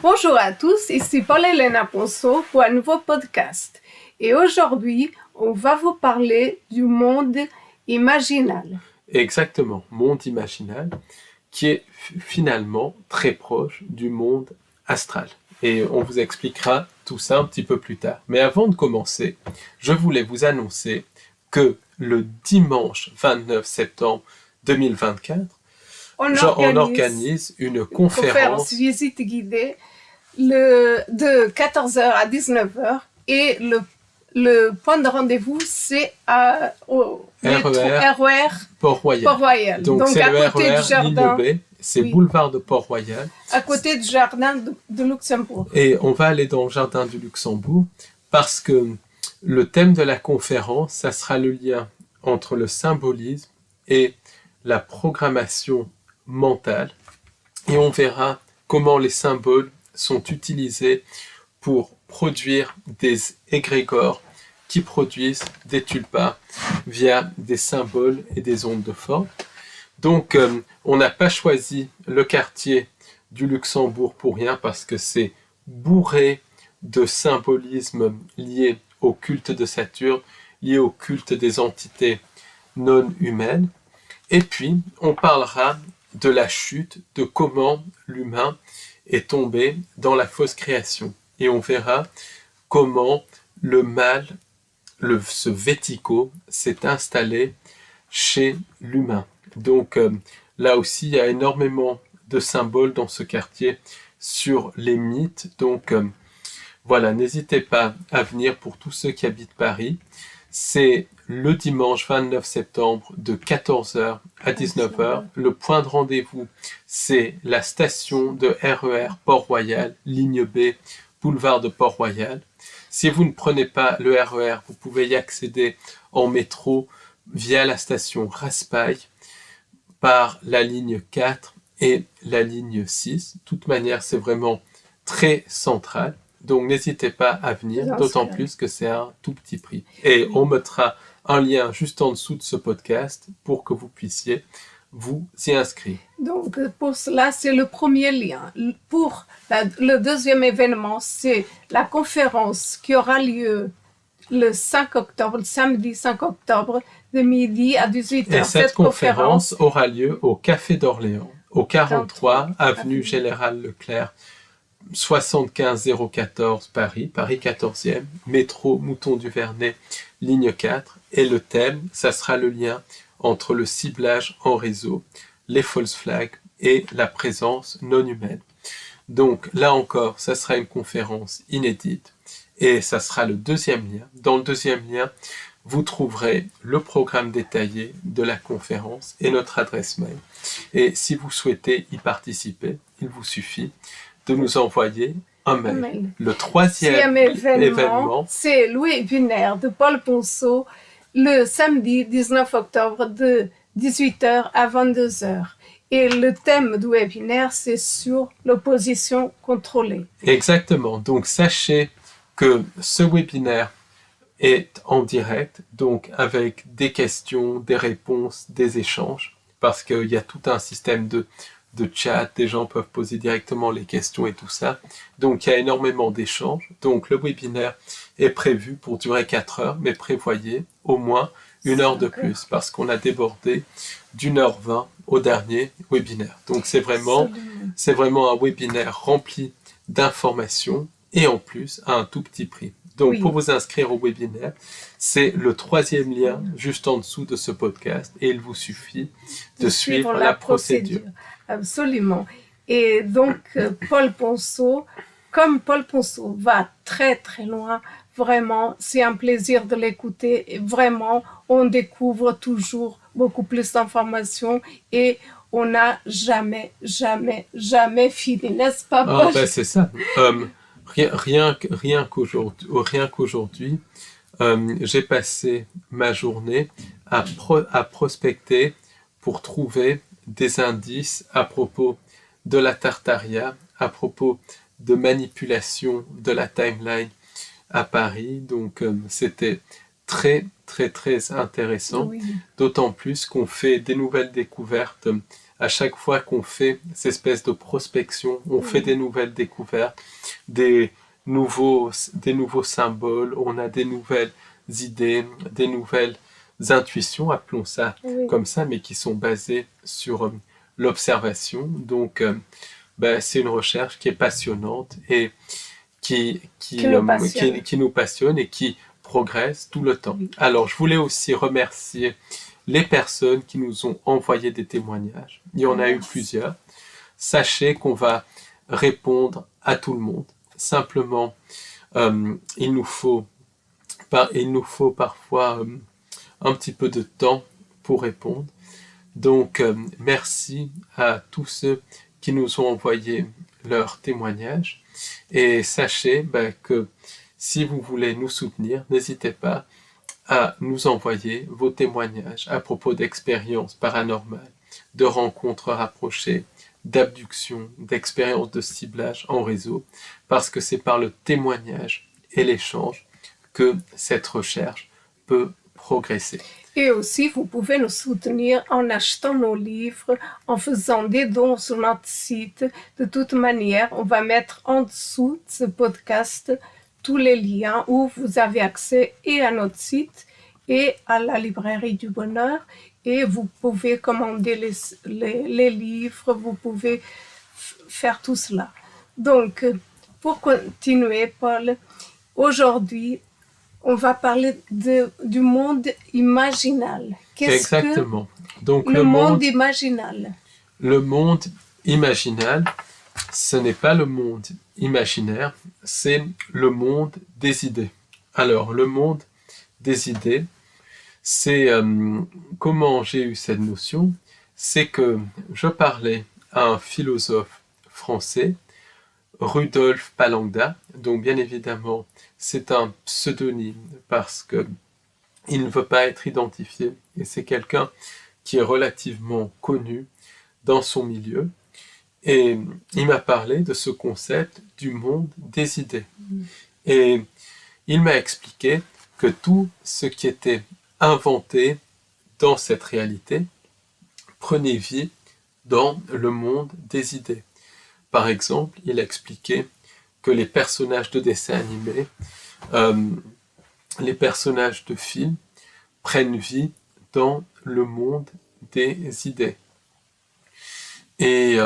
Bonjour à tous, ici Paul-Elena Ponceau pour un nouveau podcast. Et aujourd'hui, on va vous parler du monde imaginal. Exactement, monde imaginal, qui est finalement très proche du monde astral. Et on vous expliquera tout ça un petit peu plus tard. Mais avant de commencer, je voulais vous annoncer que le dimanche 29 septembre 2024, on organise une conférence visite guidée de 14h à 19h et le point de rendez-vous c'est au RER Port-Royal. Donc c'est à côté du jardin ligne B, c'est boulevard de Port-Royal. À côté du jardin de Luxembourg. Et on va aller dans le jardin du Luxembourg parce que le thème de la conférence, ça sera le lien entre le symbolisme et la programmation mentale. Et on verra comment les symboles sont utilisés pour produire des égrégores qui produisent des tulpas via des symboles et des ondes de forme. Donc, on n'a pas choisi le quartier du Luxembourg pour rien parce que c'est bourré de symbolisme lié au culte de Saturne, lié au culte des entités non humaines. Et puis, on parlera de la chute, de comment l'humain est tombé dans la fausse création. Et on verra comment le mal, ce vético, s'est installé chez l'humain. Donc là aussi, il y a énormément de symboles dans ce quartier sur les mythes. Donc voilà, n'hésitez pas à venir pour tous ceux qui habitent Paris. C'est le dimanche 29 septembre de 14h à 19h. Le point de rendez-vous, c'est la station de RER Port-Royal, ligne B, boulevard de Port-Royal. Si vous ne prenez pas le RER, vous pouvez y accéder en métro via la station Raspail par la ligne 4 et la ligne 6. De toute manière, c'est vraiment très central. Donc, n'hésitez pas à venir, d'autant plus que c'est un tout petit prix. Et on mettra un lien juste en dessous de ce podcast pour que vous puissiez vous y inscrire. Donc, pour cela, c'est le premier lien. Pour le deuxième événement, c'est la conférence qui aura lieu le 5 octobre, le samedi 5 octobre, de midi à 18h. Et cette conférence aura lieu au Café d'Orléans, au 43 avenue Général Leclerc, 75 014 Paris 14e, métro Mouton du Vernet, ligne 4. Et le thème, ça sera le lien entre le ciblage en réseau, les false flags et la présence non humaine. Donc là encore, ça sera une conférence inédite et ça sera le deuxième lien. Dans le deuxième lien, vous trouverez le programme détaillé de la conférence et notre adresse mail. Et si vous souhaitez y participer, il vous suffit de nous envoyer un mail. Le troisième événement, c'est le webinaire de Paul Ponceau le samedi 19 octobre de 18h à 22h. Et le thème du webinaire, c'est sur l'opposition contrôlée. Exactement. Donc, sachez que ce webinaire est en direct, donc avec des questions, des réponses, des échanges, parce qu'il y a tout un système de chat, des gens peuvent poser directement les questions et tout ça. Donc, il y a énormément d'échanges. Donc, le webinaire est prévu pour durer 4 heures, mais prévoyez au moins 1 heure de plus, parce qu'on a débordé d'1h20 au dernier webinaire. Donc, c'est vraiment un webinaire rempli d'informations et en plus à un tout petit prix. Donc, pour vous inscrire au webinaire, c'est le troisième lien juste en dessous de ce podcast et il vous suffit de suivre la procédure. Absolument. Et donc, Paul Ponceau, comme Paul Ponceau va très très loin, vraiment, c'est un plaisir de l'écouter. Et vraiment, on découvre toujours beaucoup plus d'informations et on n'a jamais fini, n'est-ce pas, Paul? C'est ça. Rien qu'aujourd'hui, j'ai passé ma journée à prospecter pour trouver des indices à propos de la Tartaria, à propos de manipulation de la timeline à Paris. Donc, c'était très, très, très intéressant, d'autant plus qu'on fait des nouvelles découvertes à chaque fois qu'on fait ces espèces de prospection, on fait des nouvelles découvertes, des nouveaux symboles, on a des nouvelles idées, des nouvelles intuitions, appelons ça comme ça, mais qui sont basées sur l'observation. Donc, c'est une recherche qui est passionnante et qui nous passionne et qui progresse tout le temps. Oui. Alors, je voulais aussi remercier les personnes qui nous ont envoyé des témoignages. Il y en a eu plusieurs. Sachez qu'on va répondre à tout le monde. Simplement, il nous faut parfois un petit peu de temps pour répondre. Donc, merci à tous ceux qui nous ont envoyé leurs témoignages. Et sachez que si vous voulez nous soutenir, n'hésitez pas à nous envoyer vos témoignages à propos d'expériences paranormales, de rencontres rapprochées, d'abductions, d'expériences de ciblage en réseau, parce que c'est par le témoignage et l'échange que cette recherche peut progresser. Et aussi, vous pouvez nous soutenir en achetant nos livres, en faisant des dons sur notre site. De toute manière, on va mettre en dessous de ce podcast tous les liens où vous avez accès et à notre site et à la librairie du bonheur. Et vous pouvez commander les livres, vous pouvez faire tout cela. Donc, pour continuer, Paul, aujourd'hui, on va parler du monde imaginal. Qu'est-ce Exactement. Donc, le monde imaginal? Le monde imaginal, ce n'est pas le monde imaginaire, c'est le monde des idées. Alors, le monde des idées, c'est comment j'ai eu cette notion, c'est que je parlais à un philosophe français, Rudolf Palangda, donc bien évidemment c'est un pseudonyme parce que il ne veut pas être identifié et c'est quelqu'un qui est relativement connu dans son milieu et il m'a parlé de ce concept du monde des idées et il m'a expliqué que tout ce qui était inventé dans cette réalité prenait vie dans le monde des idées. Par exemple, il a expliqué que les personnages de dessins animés, les personnages de films prennent vie dans le monde des idées. Et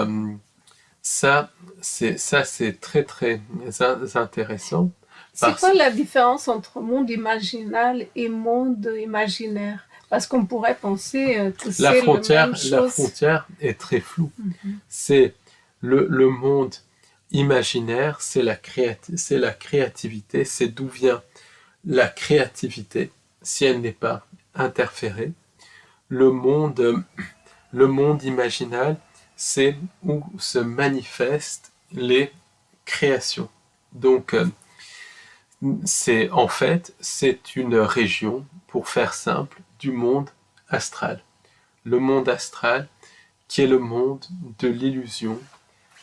ça, c'est très très intéressant. C'est quoi la différence entre monde imaginal et monde imaginaire? Parce qu'on pourrait penser que c'est la même chose. La frontière est très floue. C'est le monde imaginaire, c'est la créativité, c'est d'où vient la créativité si elle n'est pas interférée. Le monde imaginal, c'est où se manifestent les créations. Donc, c'est une région, pour faire simple, du monde astral. Le monde astral, qui est le monde de l'illusion,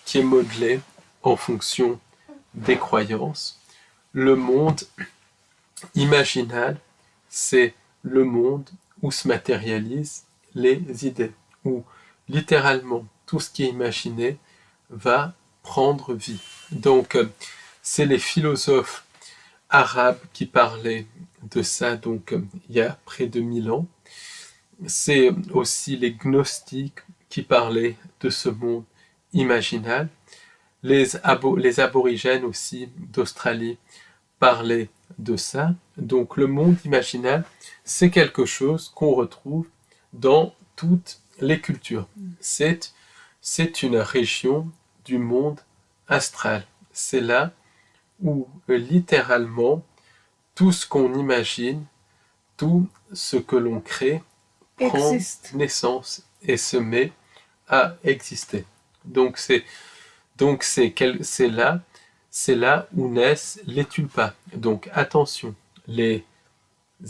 qui est modelé en fonction des croyances. Le monde imaginal, c'est le monde où se matérialisent les idées, où littéralement tout ce qui est imaginé va prendre vie. Donc, c'est les philosophes arabes qui parlaient de ça, donc il y a près de 1000 ans. C'est aussi les gnostiques qui parlaient de ce monde imaginal. Les aborigènes aussi d'Australie parlaient de ça. Donc le monde imaginal, c'est quelque chose qu'on retrouve dans toutes les cultures. C'est une région du monde astral. C'est là où littéralement tout ce qu'on imagine, tout ce que l'on crée prend naissance et se met à exister. Donc c'est là où naissent les tulpas. Donc attention, les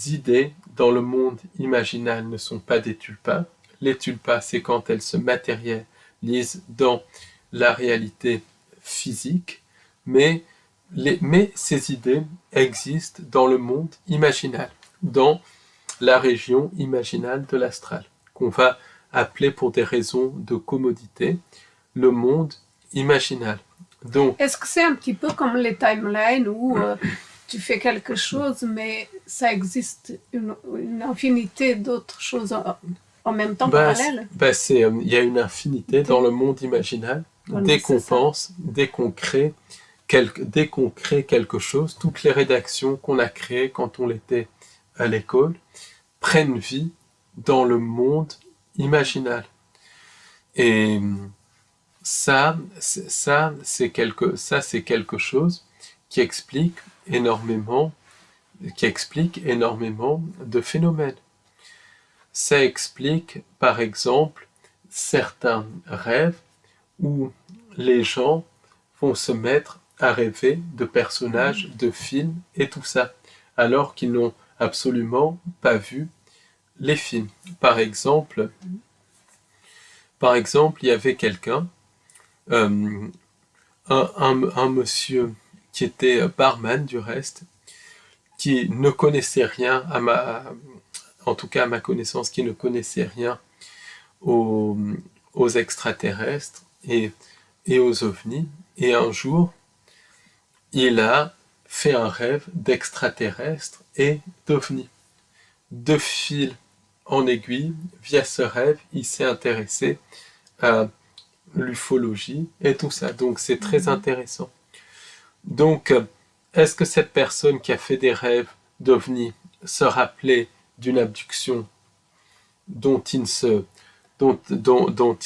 idées dans le monde imaginal ne sont pas des tulpas. Les tulpas, c'est quand elles se matérialisent dans la réalité physique, mais ces idées existent dans le monde imaginal, dans la région imaginale de l'astral, qu'on va appelé pour des raisons de commodité le monde imaginal. Donc, est-ce que c'est un petit peu comme les timelines où tu fais quelque chose, mais ça existe une infinité d'autres choses en même temps parallèles? Il y a une infinité dans le monde imaginal. Voilà, Dès qu'on c'est ça. pense, dès qu'on crée quelque chose, toutes les rédactions qu'on a créées quand on était à l'école prennent vie dans le monde imaginal. Et ça, c'est quelque chose qui explique énormément de phénomènes. Ça explique, par exemple, certains rêves où les gens vont se mettre à rêver de personnages de films et tout ça, alors qu'ils n'ont absolument pas vu les films. Par exemple, il y avait quelqu'un, un monsieur qui était barman du reste, qui ne connaissait rien en tout cas à ma connaissance, qui ne connaissait rien aux extraterrestres et aux ovnis. Et un jour, il a fait un rêve d'extraterrestres et d'ovnis. De fil en aiguille, via ce rêve, il s'est intéressé à l'ufologie et tout ça. Donc c'est très intéressant. Donc, est-ce que cette personne qui a fait des rêves d'ovnis se rappelait d'une abduction dont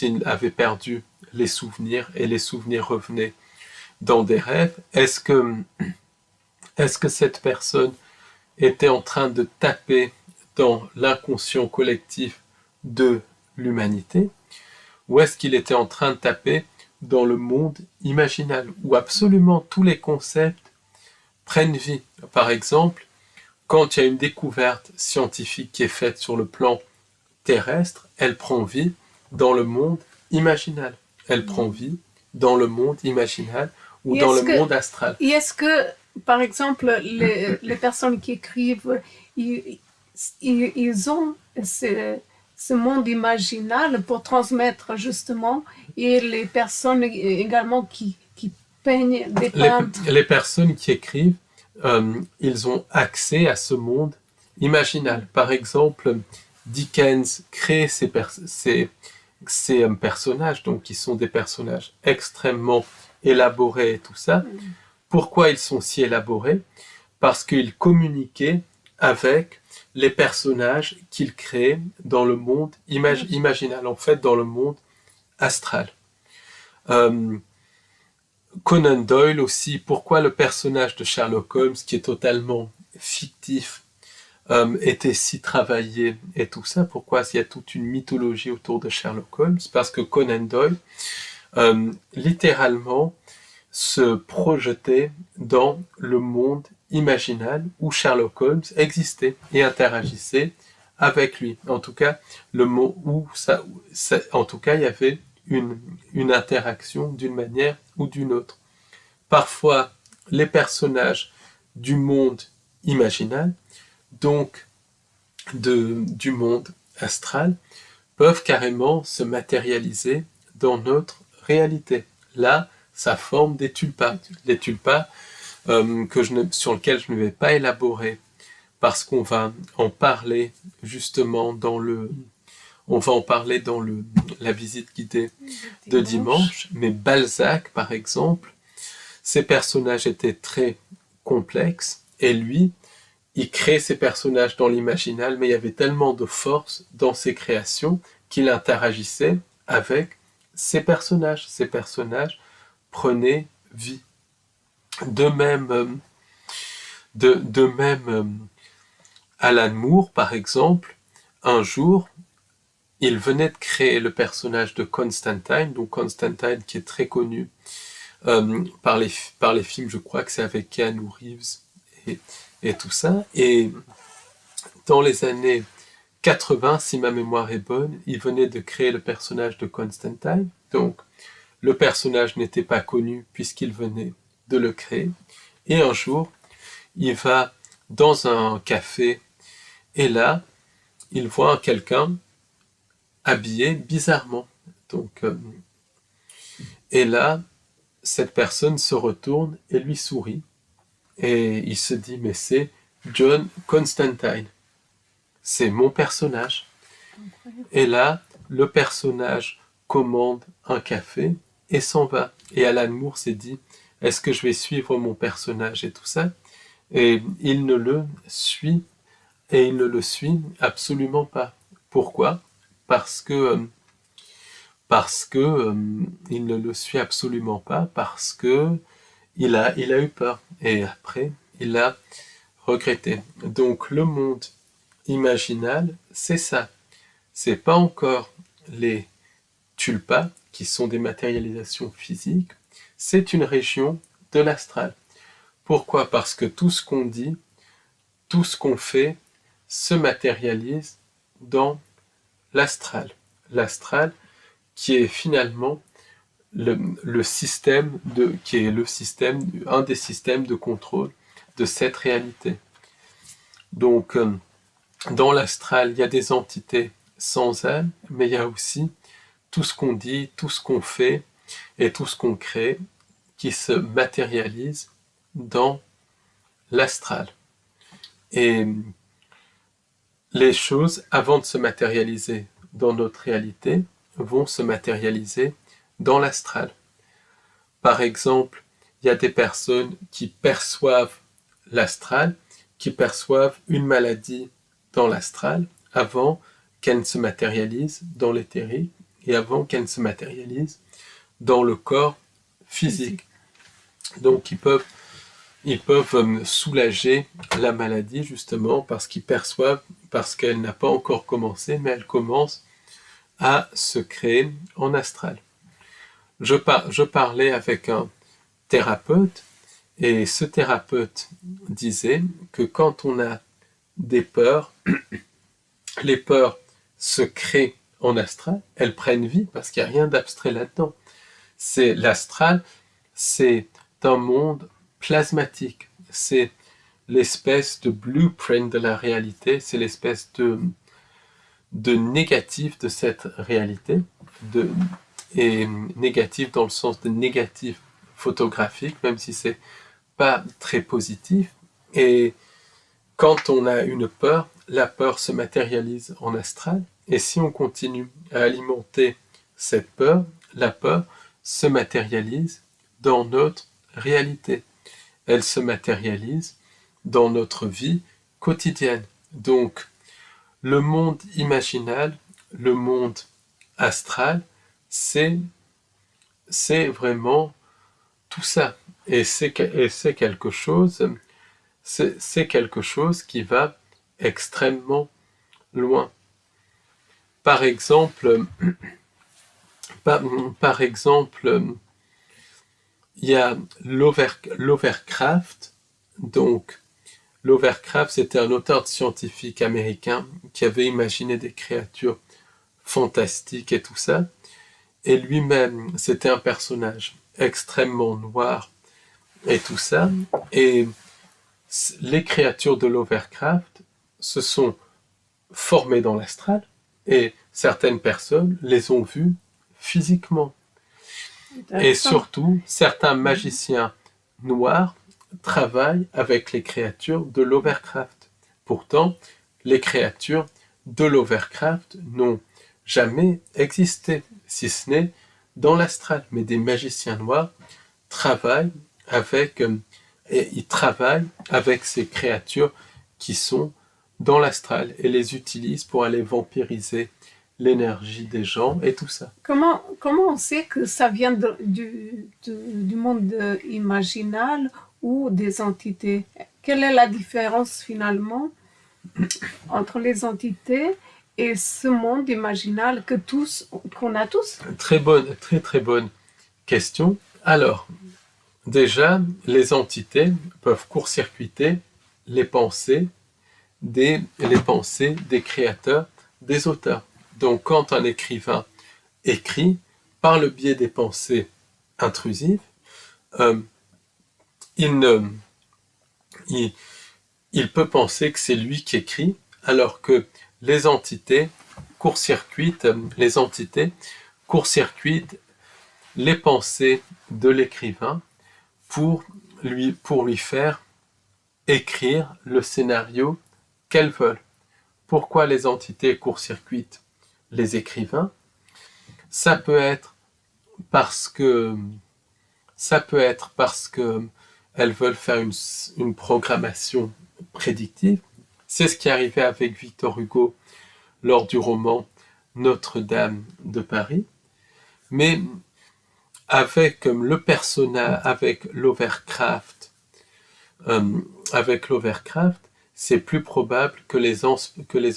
il avait perdu les souvenirs et les souvenirs revenaient dans des rêves? Est-ce que cette personne était en train de taper dans l'inconscient collectif de l'humanité, ou est-ce qu'il était en train de taper dans le monde imaginal, où absolument tous les concepts prennent vie? Par exemple, quand il y a une découverte scientifique qui est faite sur le plan terrestre, elle prend vie dans le monde imaginal. Elle prend vie dans le monde imaginal ou dans le monde astral. Et est-ce que, par exemple, les personnes qui écrivent, ils ont ce monde imaginal pour transmettre justement, et les personnes également qui peignent des peintres? Les personnes qui écrivent, ils ont accès à ce monde imaginal. Par exemple, Dickens crée ces personnages, donc qui sont des personnages extrêmement élaborés et tout ça. Pourquoi ils sont si élaborés? Parce qu'il communiquait avec les personnages qu'il créait dans le monde imaginal, en fait dans le monde astral. Conan Doyle aussi, pourquoi le personnage de Sherlock Holmes, qui est totalement fictif, était si travaillé et tout ça, pourquoi il y a toute une mythologie autour de Sherlock Holmes? Parce que Conan Doyle, littéralement, se projetait dans le monde imaginal où Sherlock Holmes existait et interagissait avec lui. En tout cas, en tout cas, il y avait une interaction d'une manière ou d'une autre. Parfois, les personnages du monde imaginal, donc du monde astral, peuvent carrément se matérialiser dans notre réalité. Là, ça forme des tulpas. Les tulpas sur lesquels je ne vais pas élaborer parce qu'on va en parler justement la visite guidée de dimanche. Mais Balzac, par exemple, ses personnages étaient très complexes et lui, il crée ses personnages dans l'imaginal, mais il y avait tellement de force dans ses créations qu'il interagissait avec ces personnages. Ces personnages prenaient vie. De même, Alan Moore, par exemple, un jour, il venait de créer le personnage de Constantine, donc Constantine qui est très connu par les films, je crois que c'est avec Keanu Reeves et tout ça. Et dans les années 80, si ma mémoire est bonne, il venait de créer le personnage de Constantine. Donc, le personnage n'était pas connu puisqu'il venait de le créer. Et un jour, il va dans un café et là, il voit quelqu'un habillé bizarrement. Donc, et là, cette personne se retourne et lui sourit. Et il se dit, mais c'est John Constantine. C'est mon personnage. Et là, le personnage commande un café et s'en va. Et Alan Moore s'est dit, est-ce que je vais suivre mon personnage et tout ça? Et il ne le suit absolument pas. Pourquoi? Parce que il ne le suit absolument pas, parce que il a eu peur. Et après, il a regretté. Donc le monde imaginal, c'est ça. C'est pas encore les tulpas, qui sont des matérialisations physiques, c'est une région de l'astral. Pourquoi? Parce que tout ce qu'on dit, tout ce qu'on fait, se matérialise dans l'astral. L'astral qui est finalement le système qui est un des systèmes de contrôle de cette réalité. Donc, dans l'astral, il y a des entités sans âme, mais il y a aussi tout ce qu'on dit, tout ce qu'on fait et tout ce qu'on crée qui se matérialise dans l'astral. Et les choses, avant de se matérialiser dans notre réalité, vont se matérialiser dans l'astral. Par exemple, il y a des personnes qui perçoivent l'astral, qui perçoivent une maladie dans l'astral avant qu'elle ne se matérialise dans l'éthérique et avant qu'elle ne se matérialise dans le corps physique. Donc ils peuvent soulager la maladie justement parce qu'ils perçoivent, parce qu'elle n'a pas encore commencé, mais elle commence à se créer en astral. Je parlais avec un thérapeute et ce thérapeute disait que quand on a des peurs, les peurs se créent en astral, elles prennent vie parce qu'il n'y a rien d'abstrait là-dedans. C'est l'astral, c'est un monde plasmatique, c'est l'espèce de blueprint de la réalité, c'est l'espèce de négatif de cette réalité, et négatif dans le sens de négatif photographique, même si c'est pas très positif. Et quand on a une peur, la peur se matérialise en astral, et si on continue à alimenter cette peur, la peur se matérialise dans notre réalité. Elle se matérialise dans notre vie quotidienne. Donc, le monde imaginal, le monde astral, c'est vraiment tout ça. Et c'est quelque chose, c'est quelque chose qui va extrêmement loin. Par exemple, il y a Lovecraft. Donc, Lovecraft, c'était un auteur scientifique américain qui avait imaginé des créatures fantastiques et tout ça. Et lui-même, c'était un personnage extrêmement noir et tout ça. Et les créatures de Lovecraft se sont formées dans l'astral et certaines personnes les ont vues physiquement. Et surtout, certains magiciens noirs travaillent avec les créatures de Lovecraft. Pourtant, les créatures de Lovecraft n'ont jamais existé, si ce n'est dans l'astral. Mais des magiciens noirs travaillent avec ces créatures qui sont dans l'astral et les utilisent pour aller vampiriser l'énergie des gens et tout ça. Comment on sait que ça vient du monde imaginal ou des entités? Quelle est la différence finalement entre les entités et ce monde imaginal qu'on a tous? Très bonne question. Alors, déjà, les entités peuvent court-circuiter les pensées des créateurs, des auteurs. Donc, quand un écrivain écrit, par le biais des pensées intrusives, il peut penser que c'est lui qui écrit, alors que les entités court-circuitent, les entités court-circuitent les pensées de l'écrivain pour lui faire écrire le scénario qu'elles veulent. Pourquoi les entités court-circuitent les écrivains? Ça peut être parce que elles veulent faire une programmation prédictive. C'est ce qui arrivait avec Victor Hugo lors du roman Notre-Dame de Paris. Mais avec le personnage, avec Lovecraft, c'est plus probable que les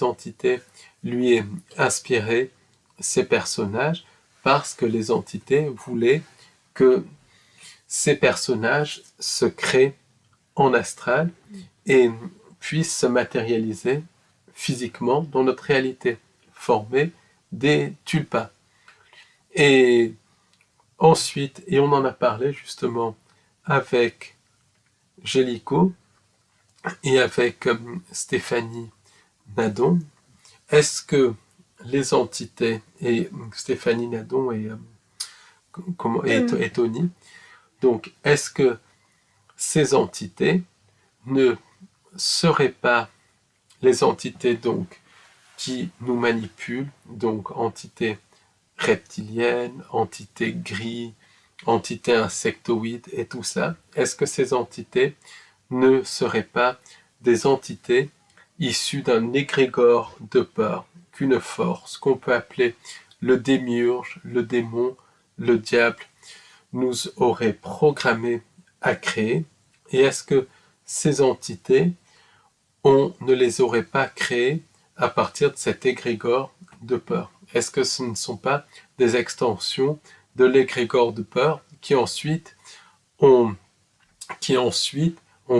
entités lui aient inspiré ces personnages, parce que les entités voulaient que ces personnages se créent en astral et puissent se matérialiser physiquement dans notre réalité, former des tulpas. Et ensuite, et on en a parlé justement avec Gélico et avec Stéphanie Nadon, est-ce que les entités, et Stéphanie Nadon et Tony, donc est-ce que ces entités ne seraient pas les entités donc qui nous manipulent, donc entités reptiliennes, entités gris, entités insectoïdes et tout ça? Est-ce que ces entités ne seraient pas des entités issues d'un égrégore de peur, qu'une force qu'on peut appeler le démiurge, le démon, le diable, nous aurait programmé à créer? Et est-ce que ces entités, on ne les aurait pas créées à partir de cet égrégore de peur? Est-ce que ce ne sont pas des extensions de l'égrégore de peur qui ensuite ont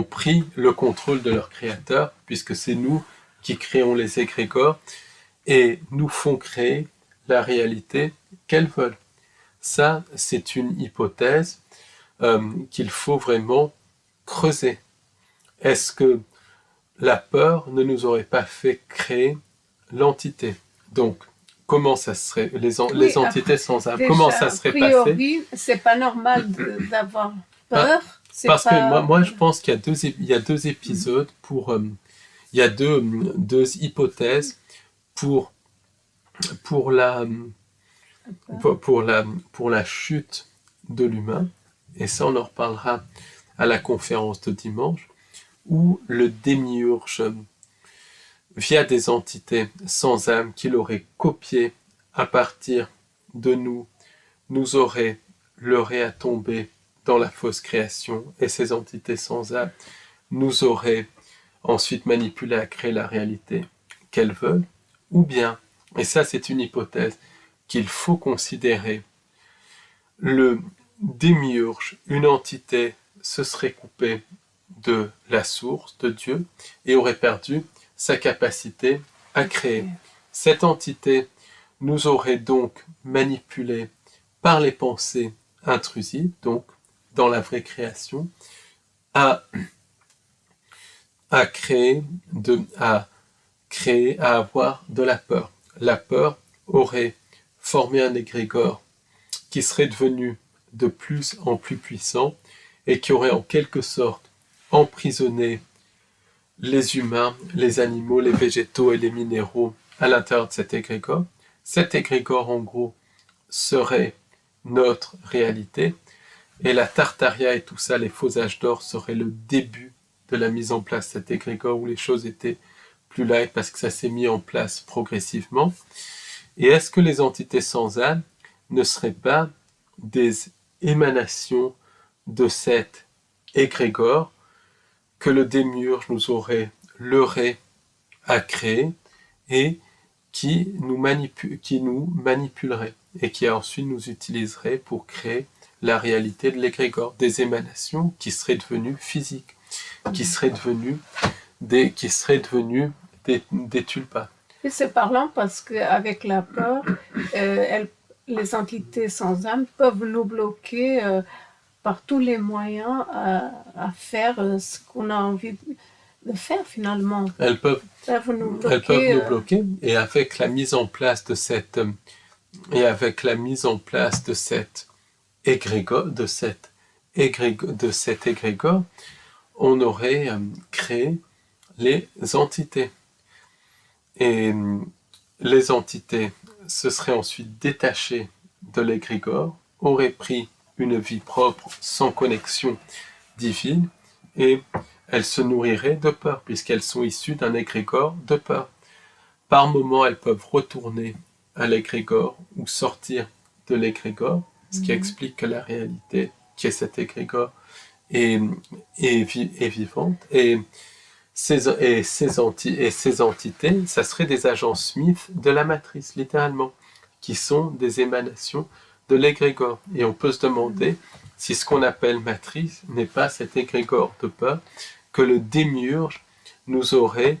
pris le contrôle de leur créateur, puisque c'est nous qui créons les égrégores et nous font créer la réalité qu'elles veulent? Ça, c'est une hypothèse qu'il faut vraiment creuser. Est-ce que la peur ne nous aurait pas fait créer l'entité? Donc, comment ça serait, les entités sans âme, comment ça serait passé? A priori, c'est pas normal d'avoir peur. Parce que moi, je pense qu'il y a deux épisodes il y a deux hypothèses pour la chute de l'humain, et ça on en reparlera à la conférence de dimanche, où le démiurge, via des entités sans âme qu'il aurait copiées à partir de nous aurait leurré à tomber dans la fausse création, et ces entités sans âme nous auraient ensuite manipulé à créer la réalité qu'elles veulent. Ou bien, et ça c'est une hypothèse qu'il faut considérer, le démiurge, une entité, se serait coupée de la source, de Dieu, et aurait perdu sa capacité à créer. Cette entité nous aurait donc manipulés par les pensées intrusives, donc dans la vraie création, à avoir de la peur. La peur aurait formé un égrégore qui serait devenu de plus en plus puissant et qui aurait en quelque sorte emprisonné les humains, les animaux, les végétaux et les minéraux à l'intérieur de cet égrégore. Cet égrégore, en gros, serait notre réalité, et la Tartaria et tout ça, les faux âges d'or, seraient le début de la mise en place de cet égrégore où les choses étaient plus light parce que ça s'est mis en place progressivement. Et est-ce que les entités sans âme ne seraient pas des émanations de cet égrégore que le démiurge nous aurait leurré à créer et qui nous manipulerait et qui ensuite nous utiliserait pour créer la réalité de l'égrégore, des émanations qui seraient devenues physiques, qui seraient devenues des tulpas. Et c'est parlant parce qu'avec la peur, les entités sans âme peuvent nous bloquer par tous les moyens à faire ce qu'on a envie de faire finalement. Elles peuvent Nous bloquer, elles peuvent nous bloquer, et avec la mise en place de cette égrégore, de cet égrégore, on aurait créé les entités. Et les entités se seraient ensuite détachées de l'égrégore, auraient pris une vie propre sans connexion divine, et elles se nourriraient de peur, puisqu'elles sont issues d'un égrégore de peur. Par moments, elles peuvent retourner à l'égrégore ou sortir de l'égrégore, ce qui explique que la réalité, qui est cet égrégore, est vivante. Et ces entités, ça serait des agents Smith de la matrice, littéralement, qui sont des émanations de l'égrégore. Et on peut se demander si ce qu'on appelle matrice n'est pas cet égrégore de peur que le démiurge nous aurait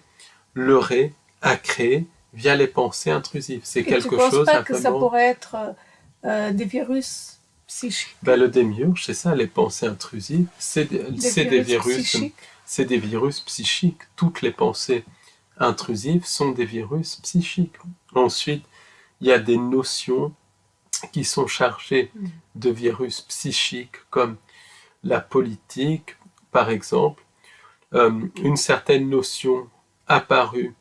leurré à créer via les pensées intrusives. C'est quelque chose. Tu ne penses pas que ça pourrait être des virus psychiques? Le démiurge, c'est ça, les pensées intrusives, c'est des virus. C'est des virus psychiques. Toutes les pensées intrusives sont des virus psychiques. Ensuite, il y a des notions qui sont chargées de virus psychiques, comme la politique, par exemple. Une certaine notion apparue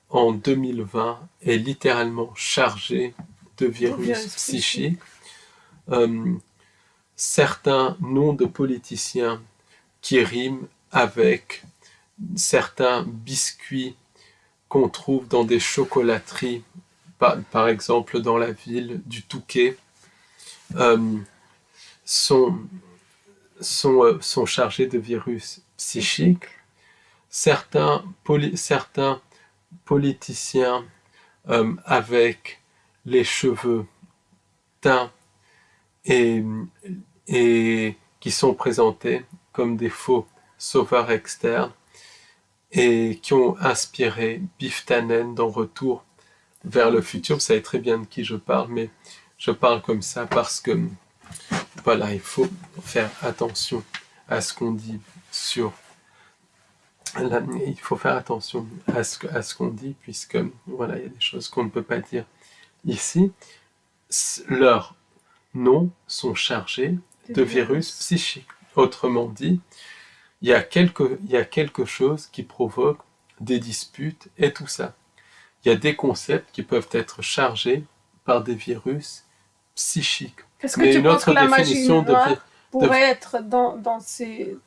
en 2020 est littéralement chargée de virus psychiques. Certains noms de politiciens qui riment avec certains biscuits qu'on trouve dans des chocolateries, par exemple dans la ville du Touquet, sont chargés de virus psychiques. Certains politiciens avec les cheveux teints et qui sont présentés comme des faux sauveurs externes et qui ont inspiré Biff Tannen dans Retour vers le futur. Vous savez très bien de qui je parle, mais je parle comme ça parce que voilà, il faut faire attention à ce qu'on dit il faut faire attention à ce qu'on dit, puisque voilà, il y a des choses qu'on ne peut pas dire ici. Leurs noms sont chargés de virus psychiques. Autrement dit, il y a quelque chose qui provoque des disputes et tout ça. Il y a des concepts qui peuvent être chargés par des virus psychiques. Est-ce que tu penses que la magie noire pourrait être dans ces...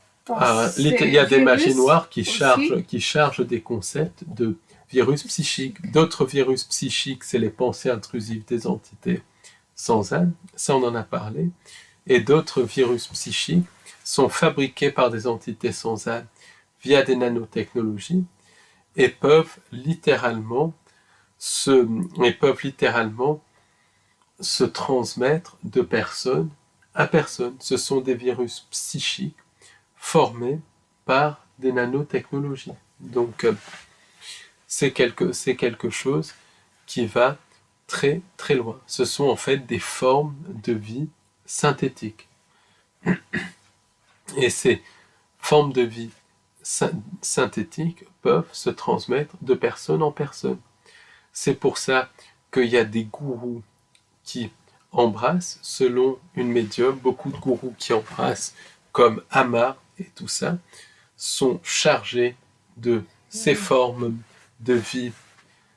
il y a des magies noires qui chargent des concepts de virus psychiques. D'autres virus psychiques, c'est les pensées intrusives des entités sans âme. Ça, on en a parlé. Et d'autres virus psychiques sont fabriqués par des entités sans âme via des nanotechnologies et peuvent littéralement se transmettre de personne à personne. Ce sont des virus psychiques formés par des nanotechnologies. Donc, c'est quelque chose qui va très très loin. Ce sont en fait des formes de vie synthétiques. Et ces formes de vie synthétiques peuvent se transmettre de personne en personne. C'est pour ça qu'il y a des gourous qui embrassent, selon une médium, beaucoup de gourous qui embrassent, comme Amar et tout ça, sont chargés de ces formes de vie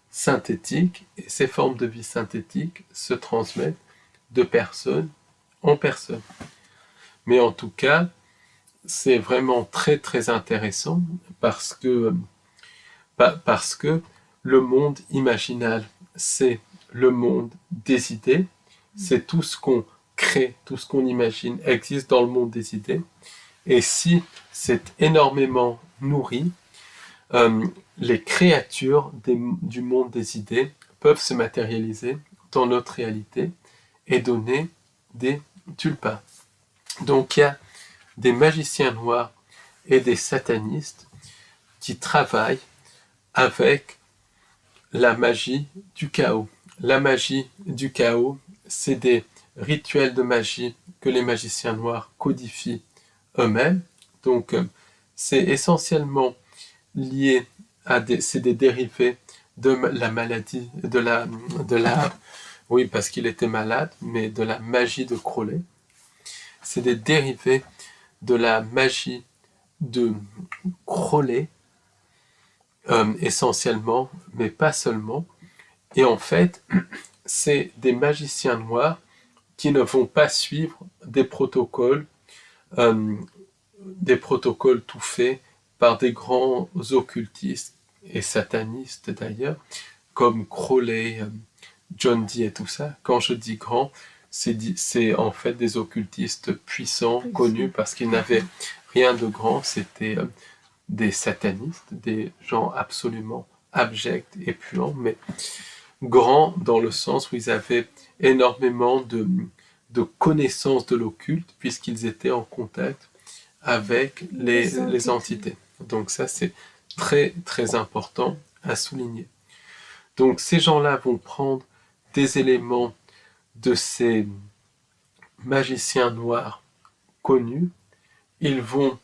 synthétiques, et ces formes de vie synthétiques se transmettent de personne en personne. Mais en tout cas, c'est vraiment très très intéressant parce que le monde imaginal, c'est le monde des idées, c'est tout ce qu'on crée, tout ce qu'on imagine existe dans le monde des idées, et si c'est énormément nourri, les créatures du monde des idées peuvent se matérialiser dans notre réalité et donner des tulpas. Donc il y a des magiciens noirs et des satanistes qui travaillent avec la magie du chaos. La magie du chaos, c'est des rituels de magie que les magiciens noirs codifient eux-mêmes. Donc, c'est essentiellement liés c'est des dérivés de la maladie, oui, parce qu'il était malade, mais de la magie de Crowley. C'est des dérivés de la magie de Crowley, essentiellement, mais pas seulement. Et en fait, c'est des magiciens noirs qui ne vont pas suivre des protocoles tout faits par des grands occultistes et satanistes d'ailleurs, comme Crowley, John Dee et tout ça. Quand je dis grand, c'est en fait des occultistes puissants, connus, parce qu'ils n'avaient rien de grand, c'était des satanistes, des gens absolument abjects et puants, mais grands dans le sens où ils avaient énormément de connaissances de l'occulte, puisqu'ils étaient en contact avec les entités. Donc ça, c'est très, très important à souligner. Donc ces gens-là vont prendre des éléments de ces magiciens noirs connus, ils vont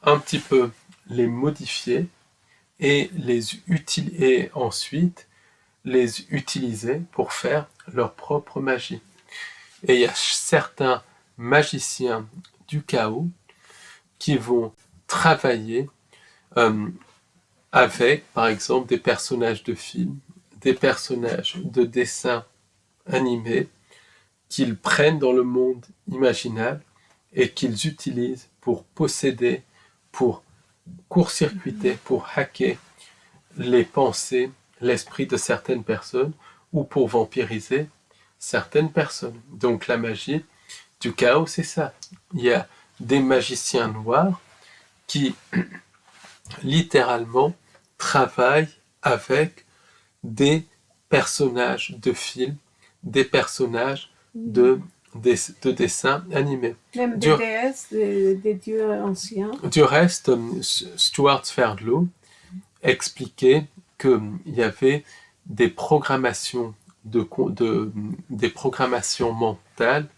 un petit peu les modifier et ensuite les utiliser pour faire leur propre magie. Et il y a certains magiciens du chaos qui vont travailler avec, par exemple, des personnages de films, des personnages de dessins animés qu'ils prennent dans le monde imaginal et qu'ils utilisent pour posséder, pour court-circuiter, pour hacker les pensées, l'esprit de certaines personnes ou pour vampiriser certaines personnes. Donc la magie du chaos, c'est ça. Il y a des magiciens noirs qui littéralement travaillent avec des personnages de films, des personnages de dessins animés. Même des déesses, des dieux anciens. Du reste, Stuart Sverdlow expliquait qu'il y avait des programmations des programmations mentales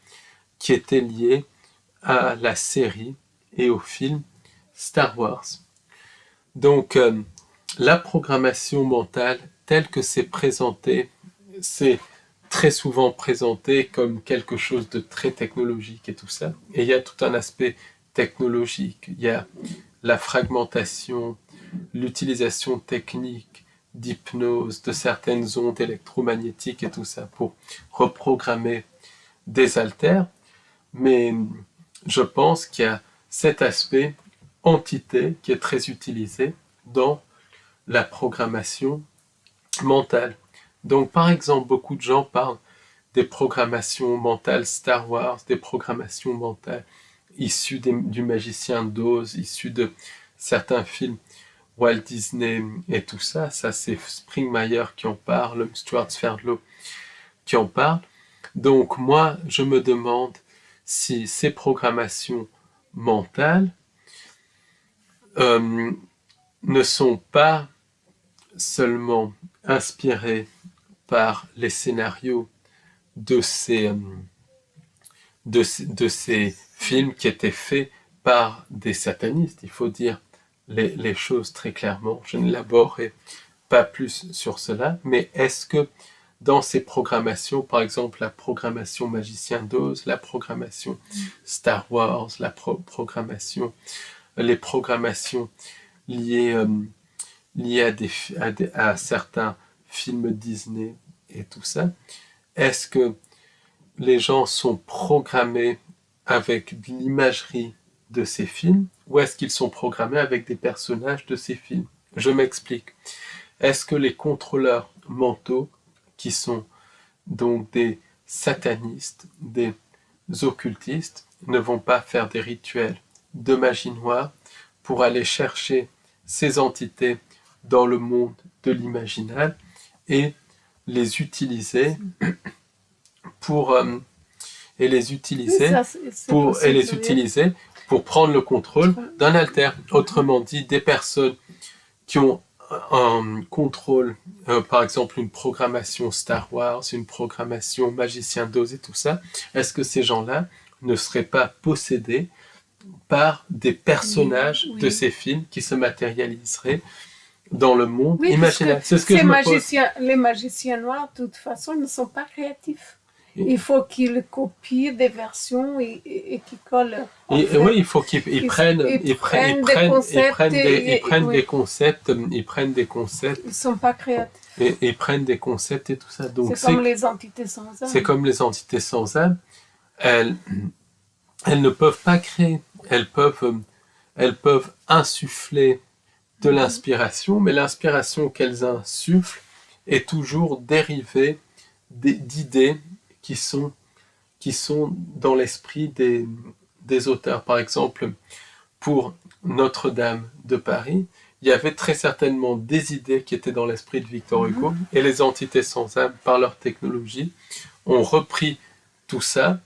qui étaient liées à la série et au film Star Wars. Donc, la programmation mentale, telle que c'est présenté, c'est très souvent présenté comme quelque chose de très technologique et tout ça. Et il y a tout un aspect technologique. Il y a la fragmentation, l'utilisation technique d'hypnose, de certaines ondes électromagnétiques et tout ça pour reprogrammer des haltères. Mais je pense qu'il y a cet aspect entité qui est très utilisé dans la programmation mentale. Donc par exemple, beaucoup de gens parlent des programmations mentales Star Wars, des programmations mentales issues du magicien d'Oz, issues de certains films Walt Disney et tout ça. Ça c'est Springmeier qui en parle, Stuart Sverdlow qui en parle. Donc moi, je me demande si ces programmations mentales ne sont pas seulement inspirées par les scénarios de ces films qui étaient faits par des satanistes. Il faut dire les choses très clairement. Je ne n'élaborerai pas plus sur cela, mais est-ce que dans ces programmations, par exemple la programmation Magicien d'Oz, la programmation Star Wars, les programmations liées à certains films Disney et tout ça, est-ce que les gens sont programmés avec de l'imagerie de ces films ou est-ce qu'ils sont programmés avec des personnages de ces films? Je m'explique. Est-ce que les contrôleurs mentaux, qui sont donc des satanistes, des occultistes, ne vont pas faire des rituels de magie noire pour aller chercher ces entités dans le monde de l'imaginal et les utiliser pour prendre le contrôle d'un alter. Autrement dit, des personnes qui ont un contrôle, par exemple une programmation Star Wars, une programmation Magicien d'Oz et tout ça, est-ce que ces gens-là ne seraient pas possédés par des personnages de ces films qui se matérialiseraient dans le monde Oui, imaginaire. puisque C'est ce que je me pose. les magiciens noirs, de toute façon, ne sont pas créatifs. Et- Il faut qu'ils copient des versions et qu'ils collent. En Et fait, oui, il faut qu'ils ils prennent oui, des concepts, ils prennent des concepts ils sont pas créatifs. et ils prennent des concepts et tout ça. Donc C'est comme les entités sans âme. c'est comme les entités sans âme. Elles, elles ne peuvent pas créer. Elles peuvent insuffler de l'inspiration, mais l'inspiration qu'elles insufflent est toujours dérivée d'idées qui sont dans l'esprit des auteurs. Par exemple, pour Notre-Dame de Paris, il y avait très certainement des idées qui étaient dans l'esprit de Victor Hugo, et les entités sans âme, par leur technologie, ont repris tout ça,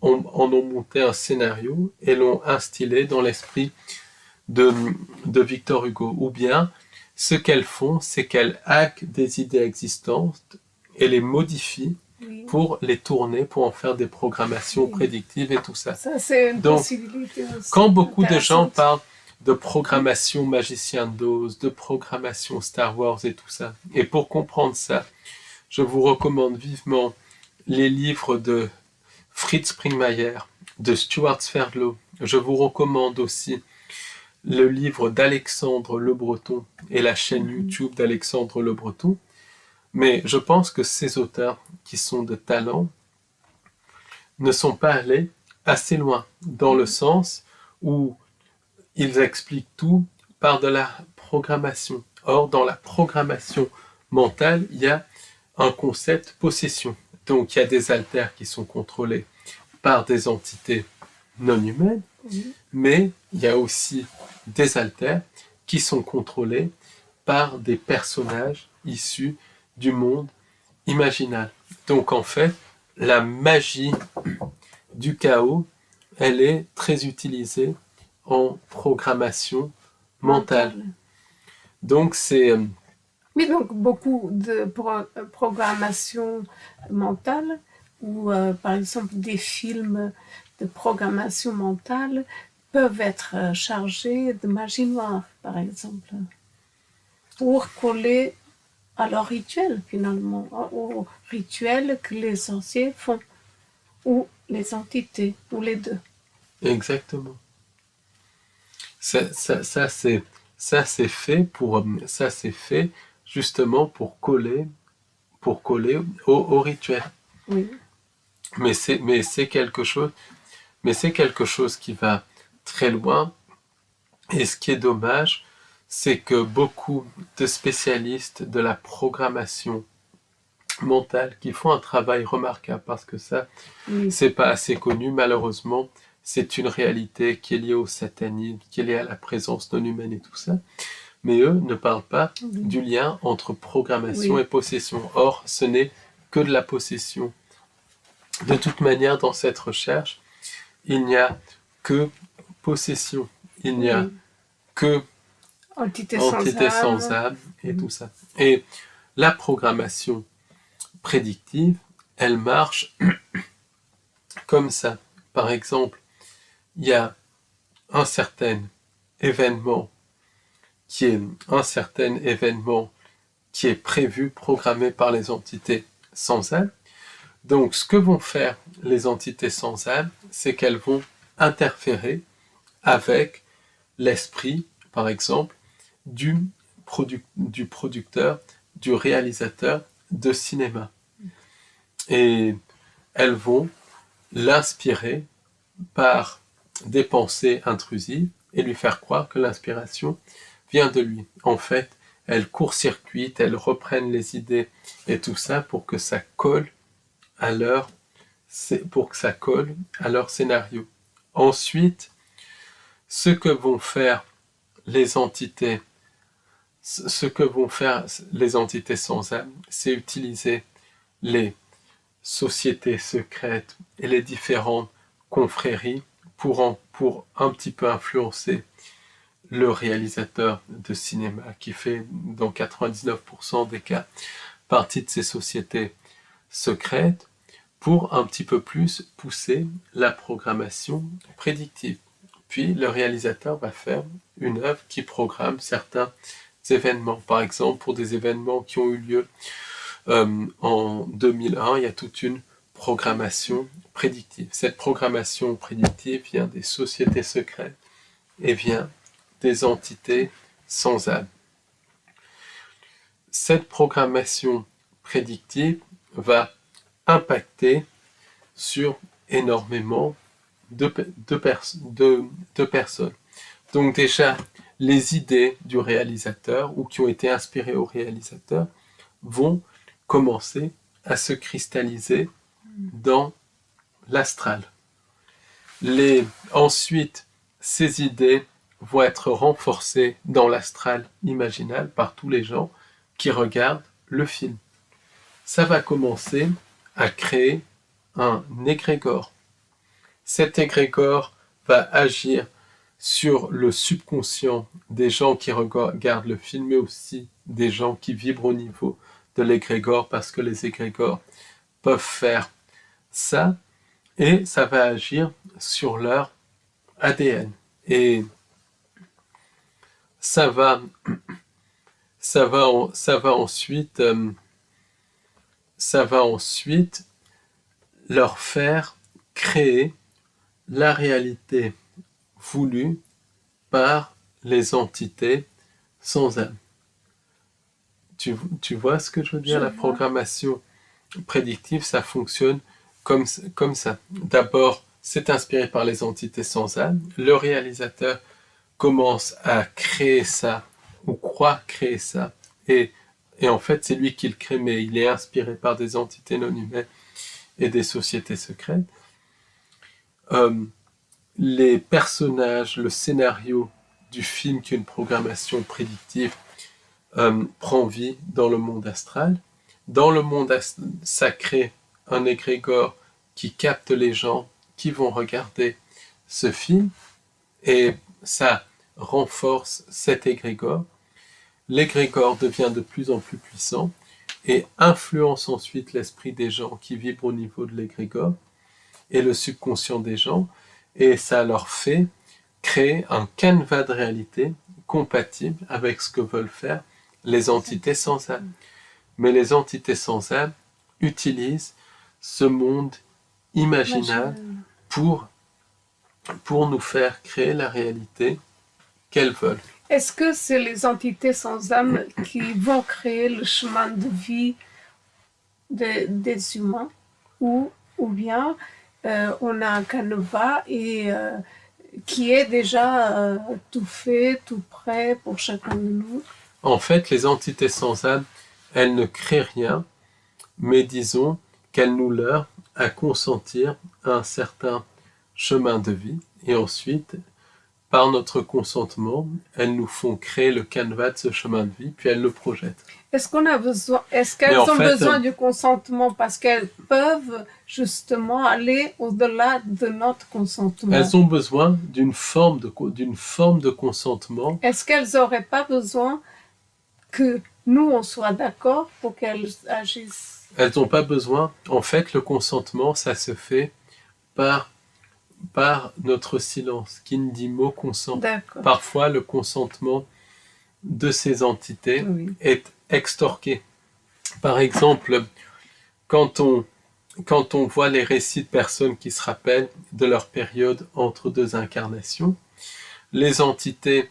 en ont monté un scénario et l'ont instillé dans l'esprit de Victor Hugo. Ou bien, ce qu'elles font, c'est qu'elles hackent des idées existantes et les modifient Oui. pour les tourner, pour en faire des programmations Oui. prédictives et tout ça. Ça, c'est une Donc, possibilité aussi. Quand beaucoup de gens Intéressante. parlent de programmation Magicien d'Oz, de programmation Star Wars et tout ça, et pour comprendre ça, je vous recommande vivement les livres de Fritz Springmeier, de Stuart Sverdlow. Je vous recommande aussi le livre d'Alexandre Le Breton et la chaîne YouTube d'Alexandre Le Breton. Mais je pense que ces auteurs qui sont de talent ne sont pas allés assez loin, dans le sens où ils expliquent tout par de la programmation. Or, dans la programmation mentale, il y a un concept possession. Donc, il y a des alters qui sont contrôlés par des entités non humaines, Oui. mais il y a aussi des alters qui sont contrôlés par des personnages issus du monde imaginal. Donc, en fait, la magie du chaos, elle est très utilisée en programmation mentale. Donc, c'est... Oui, donc beaucoup de programmation mentale, ou par exemple des films de programmation mentale peuvent être chargés de magie noire, par exemple, pour coller à leur rituel finalement, au rituel que les sorciers font, ou les entités, ou les deux. Exactement. Ça c'est fait justement pour coller au rituel. Oui. Mais c'est quelque chose qui va très loin. Et ce qui est dommage, c'est que beaucoup de spécialistes de la programmation mentale qui font un travail remarquable, parce que ça, Oui. c'est pas assez connu, malheureusement. C'est une réalité qui est liée au satanisme, qui est liée à la présence non humaine et tout ça. Mais eux ne parlent pas du lien entre programmation et possession. Or, ce n'est que de la possession. De toute manière, dans cette recherche, il n'y a que possession. Il n'y a que entité sans âme et tout ça. Et la programmation prédictive, elle marche comme ça. Par exemple, il y a un certain événement qui est prévu, programmé par les entités sans âme. Donc, ce que vont faire les entités sans âme, c'est qu'elles vont interférer avec l'esprit, par exemple, du producteur, du réalisateur de cinéma. Et elles vont l'inspirer par des pensées intrusives et lui faire croire que l'inspiration vient de lui. En fait, elles court-circuitent, elles reprennent les idées et tout ça pour que ça colle à leur scénario. Ensuite, ce que vont faire les entités sans âme, c'est utiliser les sociétés secrètes et les différentes confréries pour un petit peu influencer le réalisateur de cinéma, qui fait dans 99% des cas partie de ces sociétés secrètes, pour un petit peu plus pousser la programmation prédictive. Puis le réalisateur va faire une œuvre qui programme certains événements. Par exemple, pour des événements qui ont eu lieu en 2001, il y a toute une programmation prédictive. Cette programmation prédictive vient des sociétés secrètes et vient des entités sans âme. Cette programmation prédictive va impacter sur énormément de personnes. Donc déjà, les idées du réalisateur ou qui ont été inspirées au réalisateur vont commencer à se cristalliser dans l'astral. Ensuite, ces idées vont être renforcées dans l'astral imaginal par tous les gens qui regardent le film. Ça va commencer à créer un égrégore. Cet égrégore va agir sur le subconscient des gens qui regardent le film, mais aussi des gens qui vibrent au niveau de l'égrégore, parce que les égrégores peuvent faire ça, et ça va agir sur leur ADN. Et ça va ensuite leur faire créer la réalité voulue par les entités sans âme. Tu vois ce que je veux dire? La programmation prédictive, ça fonctionne comme ça. D'abord, c'est inspiré par les entités sans âme. Le réalisateur commence à créer ça, ou croit créer ça. Et en fait, c'est lui qui le crée, mais il est inspiré par des entités non humaines et des sociétés secrètes. Les personnages, le scénario du film, qui est une programmation prédictive, prend vie dans le monde astral. Dans le monde astral, ça crée un égrégore qui capte les gens qui vont regarder ce film, et ça renforce cet égrégore. L'égrégore devient de plus en plus puissant et influence ensuite l'esprit des gens qui vibrent au niveau de l'égrégore et le subconscient des gens, et ça leur fait créer un canevas de réalité compatible avec ce que veulent faire les entités sans âme. Mais les entités sans âme utilisent ce monde imaginal pour nous faire créer la réalité qu'elles veulent. Est-ce que c'est les entités sans âme qui vont créer le chemin de vie des humains, ou bien on a un canevas qui est déjà tout fait, tout prêt pour chacun de nous? En fait, les entités sans âme, elles ne créent rien, mais disons qu'elles nous leurrent à consentir à un certain chemin de vie, et ensuite, par notre consentement, elles nous font créer le canevas de ce chemin de vie, puis elles le projettent. Est-ce qu'elles ont besoin du consentement parce qu'elles peuvent justement aller au-delà de notre consentement? Elles ont besoin d'une forme de consentement. Est-ce qu'elles n'auraient pas besoin que nous, on soit d'accord pour qu'elles agissent? Elles n'ont pas besoin. En fait, le consentement, ça se fait par notre silence. Qui ne dit mot consent. D'accord. Parfois, le consentement de ces entités est extorqué. Par exemple, quand on voit les récits de personnes qui se rappellent de leur période entre deux incarnations, les entités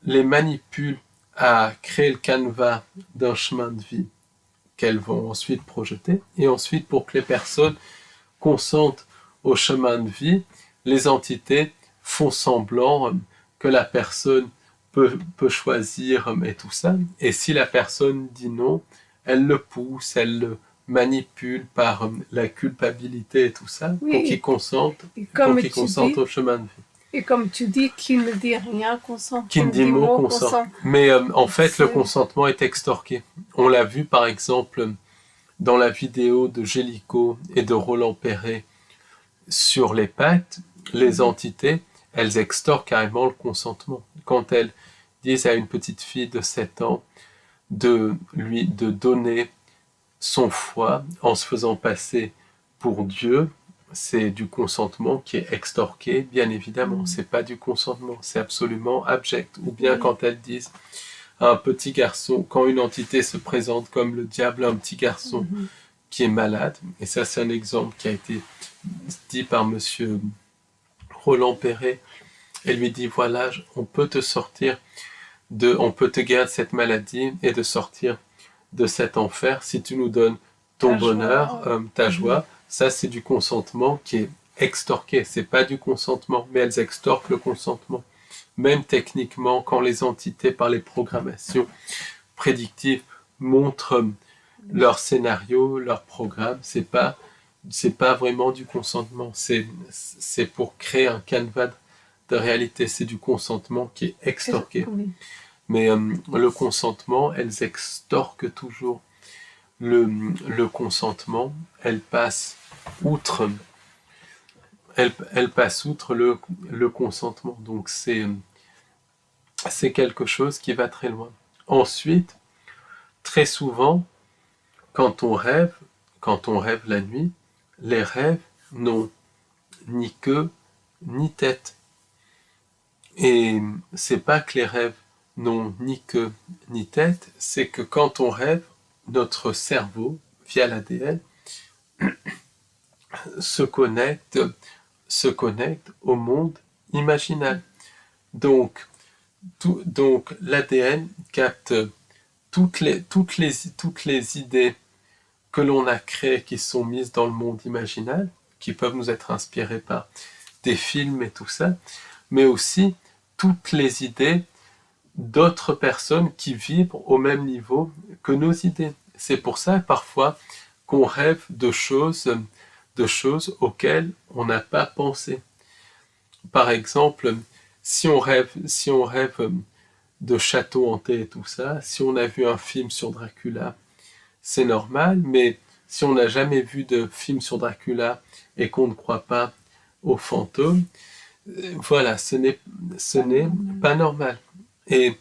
les manipulent à créer le canevas d'un chemin de vie qu'elles vont ensuite projeter. Et ensuite, pour que les personnes consentent au chemin de vie, les entités font semblant que la personne peut choisir et tout ça. Et si la personne dit non, elle le pousse, elle le manipule par la culpabilité et tout ça, pour qu'il consente au chemin de vie. Et comme tu dis, qui ne dit rien consent. Qui ne dit mot consent. Mais en fait, le consentement est extorqué. On l'a vu par exemple dans la vidéo de Gélico et de Roland Perret sur les pactes. Les entités, elles extorquent carrément le consentement. Quand elles disent à une petite fille de 7 ans de donner son foie en se faisant passer pour Dieu, c'est du consentement qui est extorqué, bien évidemment. C'est pas du consentement, c'est absolument abject. Ou bien quand elles disent un petit garçon, quand une entité se présente comme le diable, un petit garçon qui est malade, et ça c'est un exemple qui a été dit par monsieur Roland Perret, et lui dit voilà, on peut te sortir on peut te guérir de cette maladie et de sortir de cet enfer si tu nous donnes ton bonheur, ta joie. Ça c'est du consentement qui est extorqué, c'est pas du consentement, mais elles extorquent le consentement. Même techniquement, quand les entités par les programmations prédictives montrent leur scénario, leur programme, c'est pas vraiment du consentement, c'est pour créer un canevas de réalité, c'est du consentement qui est extorqué. Mais le consentement, elles extorquent toujours le consentement, elles passent outre le consentement. Donc c'est quelque chose qui va très loin. Ensuite, très souvent, quand on rêve la nuit, les rêves n'ont ni queue ni tête. Et c'est pas que les rêves n'ont ni queue ni tête, c'est que quand on rêve, notre cerveau, via l'ADN, se connecte au monde imaginal. Donc l'ADN capte toutes les idées que l'on a créées qui sont mises dans le monde imaginal, qui peuvent nous être inspirées par des films et tout ça, mais aussi toutes les idées d'autres personnes qui vibrent au même niveau que nos idées. C'est pour ça parfois qu'on rêve de choses auxquelles on n'a pas pensé. Par exemple, si on rêve de châteaux hantés et tout ça, si on a vu un film sur Dracula, c'est normal, mais si on n'a jamais vu de film sur Dracula et qu'on ne croit pas aux fantômes, voilà, ce n'est pas normal. Et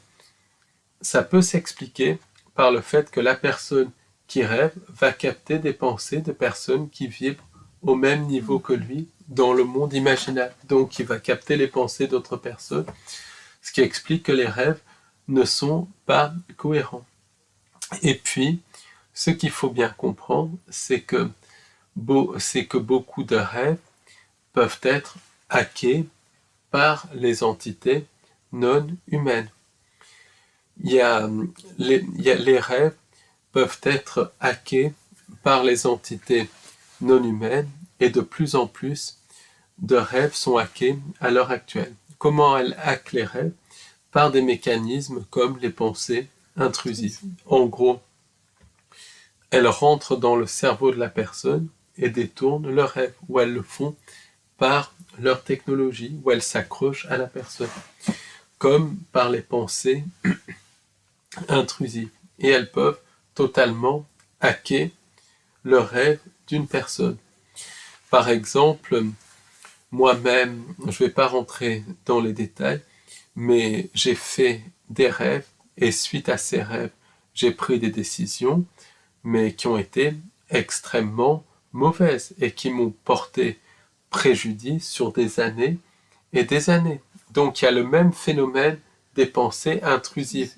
ça peut s'expliquer par le fait que la personne qui rêve va capter des pensées de personnes qui vibrent au même niveau que lui dans le monde imaginal. Donc il va capter les pensées d'autres personnes, ce qui explique que les rêves ne sont pas cohérents. Et puis, ce qu'il faut bien comprendre, c'est que beaucoup de rêves peuvent être hackés par les entités non humaines. Les rêves peuvent être hackés par les entités non humaines et de plus en plus de rêves sont hackés à l'heure actuelle. Comment elles hackent les rêves? Par des mécanismes comme les pensées intrusives. En gros, elles rentrent dans le cerveau de la personne et détournent leurs rêves, ou elles le font par leur technologie, où elles s'accrochent à la personne, comme par les pensées intrusives. Et elles peuvent totalement hacker le rêve d'une personne. Par exemple, moi-même, je ne vais pas rentrer dans les détails, mais j'ai fait des rêves, et suite à ces rêves, j'ai pris des décisions, mais qui ont été extrêmement mauvaises, et qui m'ont porté préjudice sur des années et des années. Donc il y a le même phénomène des pensées intrusives.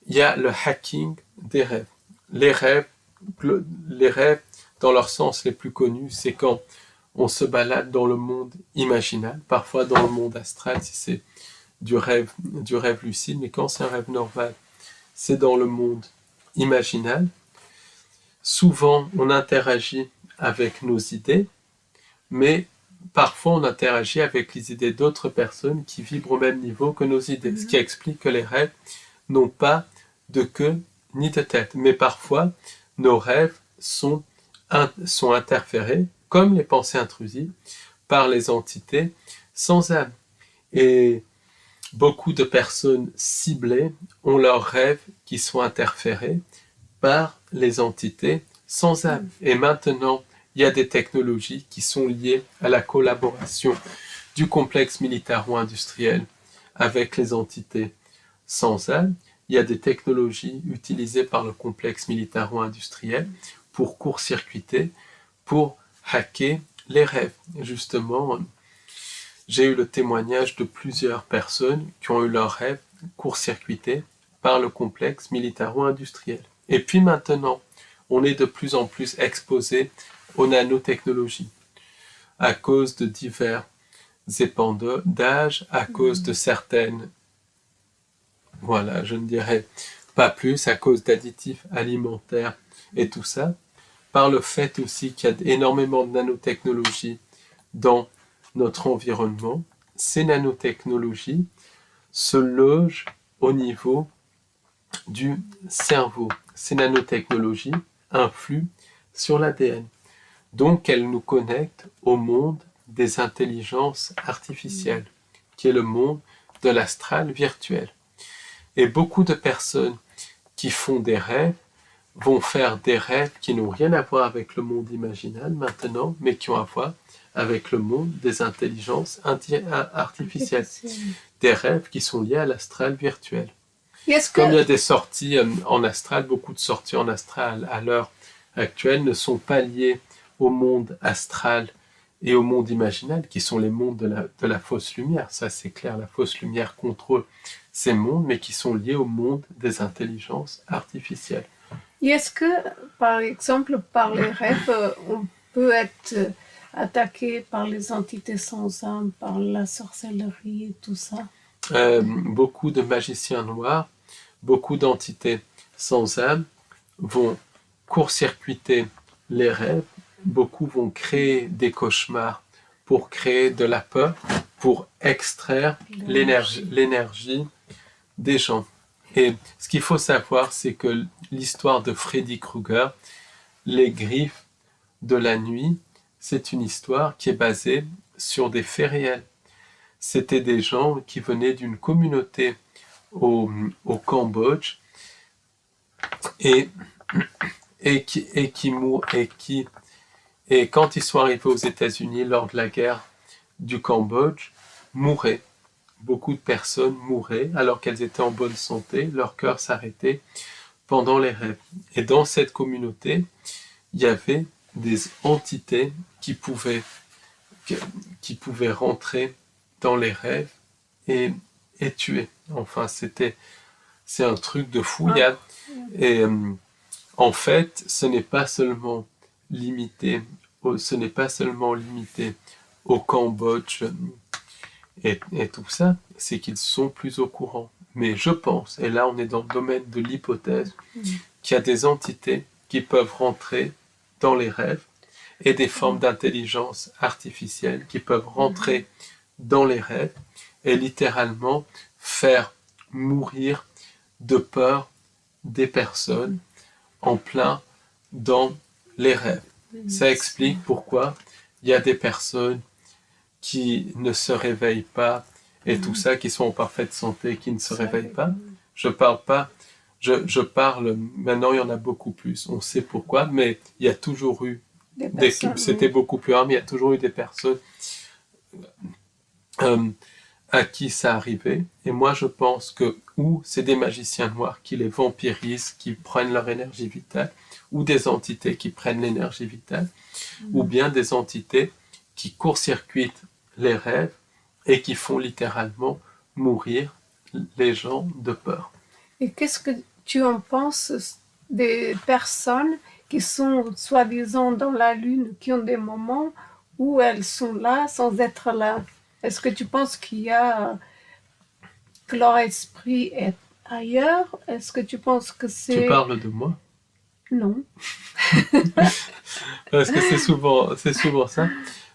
Il y a le hacking des rêves. Les rêves, dans leur sens les plus connus, c'est quand on se balade dans le monde imaginal, parfois dans le monde astral, si c'est du rêve lucide, mais quand c'est un rêve normal, c'est dans le monde imaginal. Souvent, on interagit avec nos idées, mais parfois on interagit avec les idées d'autres personnes qui vibrent au même niveau que nos idées, ce qui explique que les rêves n'ont pas de queue ni de tête. Mais parfois, nos rêves sont interférés, comme les pensées intrusives, par les entités sans âme. Et beaucoup de personnes ciblées ont leurs rêves qui sont interférés par les entités sans âme. Et maintenant, il y a des technologies qui sont liées à la collaboration du complexe militaro-industriel avec les entités sans âme. Il y a des technologies utilisées par le complexe militaro-industriel pour court-circuiter, pour hacker les rêves. Justement, j'ai eu le témoignage de plusieurs personnes qui ont eu leurs rêves court-circuités par le complexe militaro-industriel. Et puis maintenant, on est de plus en plus exposé aux nanotechnologies à cause de divers épandages, à cause de certaines, voilà, je ne dirais pas plus, à cause d'additifs alimentaires et tout ça, par le fait aussi qu'il y a énormément de nanotechnologies dans notre environnement. Ces nanotechnologies se logent au niveau du cerveau. Ces nanotechnologies influent sur l'ADN. Donc, elles nous connectent au monde des intelligences artificielles, qui est le monde de l'astral virtuel. Et beaucoup de personnes qui font des rêves vont faire des rêves qui n'ont rien à voir avec le monde imaginal maintenant, mais qui ont à voir avec le monde des intelligences artificielles. Des rêves qui sont liés à l'astral virtuel. Comme il y a des sorties en astral, beaucoup de sorties en astral à l'heure actuelle ne sont pas liées au monde astral et au monde imaginal, qui sont les mondes de la fausse lumière. Ça, c'est clair, la fausse lumière contrôle ces mondes, mais qui sont liés au monde des intelligences artificielles. Et est-ce que, par exemple, par les rêves, on peut être attaqué par les entités sans âme, par la sorcellerie et tout ça? Beaucoup de magiciens noirs, beaucoup d'entités sans âme vont court-circuiter les rêves. Beaucoup vont créer des cauchemars pour créer de la peur, pour extraire l'énergie des gens. Et ce qu'il faut savoir, c'est que l'histoire de Freddy Krueger, les griffes de la nuit, c'est une histoire qui est basée sur des faits réels. C'était des gens qui venaient d'une communauté au Cambodge et quand ils sont arrivés aux États-Unis lors de la guerre du Cambodge, mouraient. Beaucoup de personnes mouraient alors qu'elles étaient en bonne santé, leur cœur s'arrêtait pendant les rêves. Et dans cette communauté, il y avait des entités qui pouvaient rentrer dans les rêves et tuer. Enfin, c'est un truc de fou. Et en fait, ce n'est pas seulement limité au Cambodge et tout ça, c'est qu'ils sont plus au courant. Mais je pense, et là on est dans le domaine de l'hypothèse, qu'il y a des entités qui peuvent rentrer dans les rêves et des formes d'intelligence artificielle qui peuvent rentrer dans les rêves et littéralement faire mourir de peur des personnes en plein dans les rêves. Ça explique pourquoi il y a des personnes qui ne se réveillent pas et tout ça, qui sont en parfaite santé, qui ne se réveillent pas. Je parle, maintenant il y en a beaucoup plus, on sait pourquoi, mais il y a toujours eu, c'était beaucoup plus rare, mais il y a toujours eu des personnes à qui ça arrivait, et moi je pense que ou c'est des magiciens noirs qui les vampirisent, qui prennent leur énergie vitale, ou des entités qui prennent l'énergie vitale, ou bien des entités qui court-circuitent les rêves et qui font littéralement mourir les gens de peur. Et qu'est-ce que tu en penses des personnes qui sont soi-disant dans la lune, qui ont des moments où elles sont là sans être là? Est-ce que tu penses que leur esprit est ailleurs? Est-ce que tu penses que c'est... Tu parles de moi? Non. Parce que c'est souvent ça.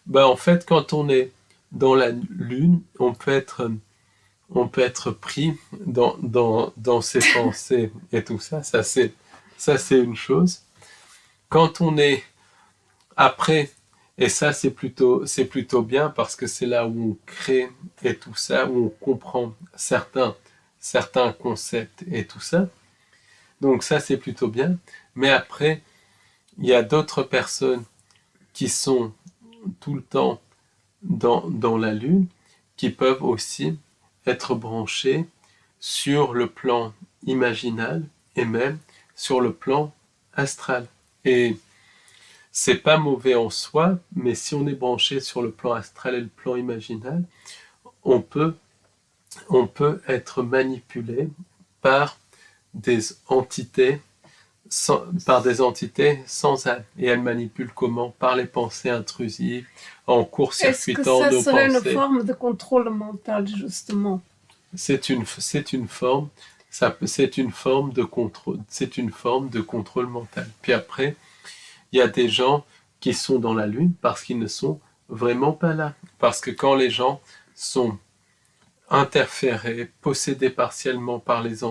Ben, en fait, quand on est dans la lune, on peut être pris dans ses pensées et tout ça. Ça c'est une chose. Quand on est après, et ça c'est plutôt bien parce que c'est là où on crée et tout ça, où on comprend certains concepts et tout ça. Donc ça c'est plutôt bien. Mais après, il y a d'autres personnes qui sont tout le temps dans la lune, qui peuvent aussi être branchés sur le plan imaginal et même sur le plan astral. Et c'est pas mauvais en soi, mais si on est branché sur le plan astral et le plan imaginal, on peut être manipulé par des entités par des entités sans âme. Et elles manipulent comment? Par les pensées intrusives, en Est-ce que court-circuitant ça nos serait une pensées. forme de contrôle mental, justement? C'est une forme, c'est une forme de contrôle, c'est une forme de contrôle mental. Puis après, il y a des gens qui sont dans la lune parce qu'ils ne sont vraiment pas là. Parce que quand les gens sont interférés, possédés partiellement par les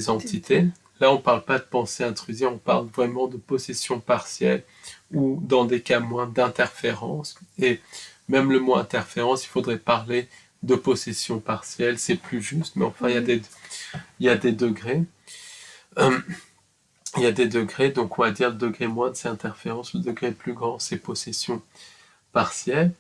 entités, là on ne parle pas de pensée intrusive, on parle vraiment de possession partielle ou dans des cas moins d'interférence. Et même le mot interférence, il faudrait parler de possession partielle, c'est plus juste, mais enfin il y a des degrés. Il y a des degrés, donc on va dire le degré moindre c'est interférence, le degré plus grand c'est possession partielle.